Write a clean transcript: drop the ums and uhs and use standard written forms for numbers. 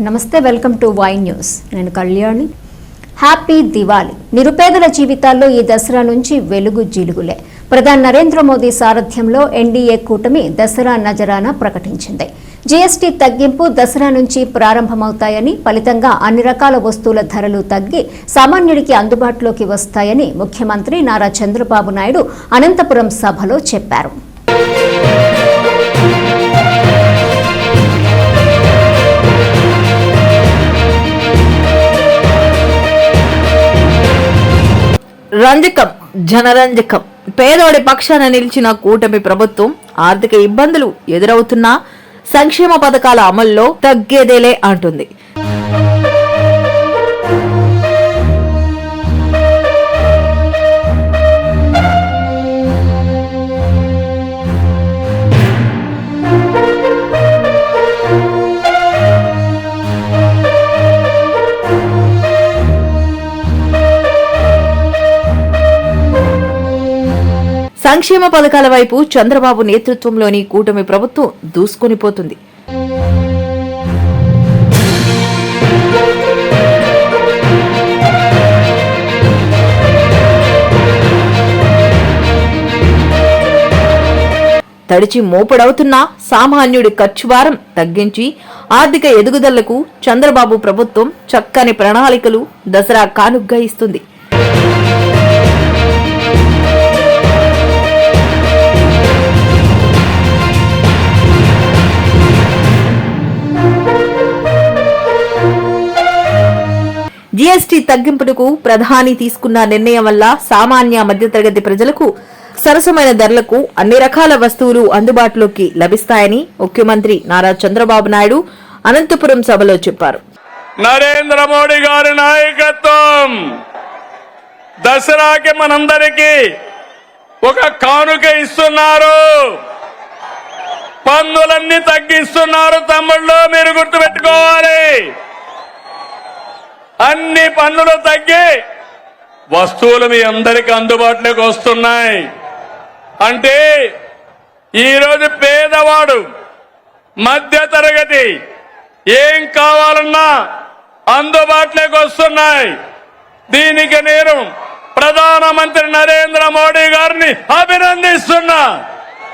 నమస్తే, welcome to Y news. నేను Kalyani. Happy Diwali. నిరుపేదల జీవితాల్లో ఈ దసరా నుంచి వెలుగు జిలుగులే. ప్రధాని నరేంద్ర మోదీ సారథ్యంలో ఎన్డీఏ కూటమి దసరా నజరానా ప్రకటించింది. జీఎస్టీ తగ్గింపు దసరా నుంచి ప్రారంభమవుతాయని, ఫలితంగా అన్ని రకాల వస్తువుల ధరలు తగ్గి సామాన్యుడికి అందుబాటులోకి వస్తాయని ముఖ్యమంత్రి నారా చంద్రబాబు నాయుడు అనంతపురం సభలో చెప్పారు. రంజకం జనరంజకం. పేదోడి పక్షాన నిలిచిన కూటమి ప్రభుత్వం ఆర్థిక ఇబ్బందులు ఎదురవుతున్నా సంక్షేమ పథకాల అమల్లో తగ్గేదేలే అంటుంది. సంక్షేమ పథకాల వైపు చంద్రబాబు నేతృత్వంలోని కూటమి ప్రభుత్వం దూసుకొనిపోతుంది. తడిచి మోపుడవుతున్న సామాన్యుడి ఖర్చు భారం తగ్గించి ఆర్థిక ఎదుగుదలకు చంద్రబాబు ప్రభుత్వం చక్కని ప్రణాళికలు దసరా కానుగ్గా ఇస్తుంది. జీఎస్టీ తగ్గింపునకు ప్రధాని తీసుకున్న నిర్ణయం వల్ల సామాన్య మధ్యతరగతి ప్రజలకు సరసమైన ధరలకు అన్ని రకాల వస్తువులు అందుబాటులోకి లభిస్తాయని ముఖ్యమంత్రి నారా చంద్రబాబు నాయుడు అనంతపురం సభలో చెప్పారు. నరేంద్ర మోడీ గారి నాయకత్వం దసరాకి మనందరికీ ఒక కానుక ఇస్తున్నారు. పన్నులన్నీ తగ్గిస్తున్నారు. తమ్ముళ్ళు, మీరు గుర్తుపెట్టుకోవాలి. అన్ని పన్నులు తగ్గి వస్తువులు మీ అందరికీ అందుబాటులోకి వస్తున్నాయి. అంటే ఈరోజు పేదవాడు, మధ్య తరగతి ఏం కావాలన్నా అందుబాటులోకి వస్తున్నాయి. దీనికి నేను ప్రధానమంత్రి నరేంద్ర మోడీ గారిని అభినందిస్తున్నా.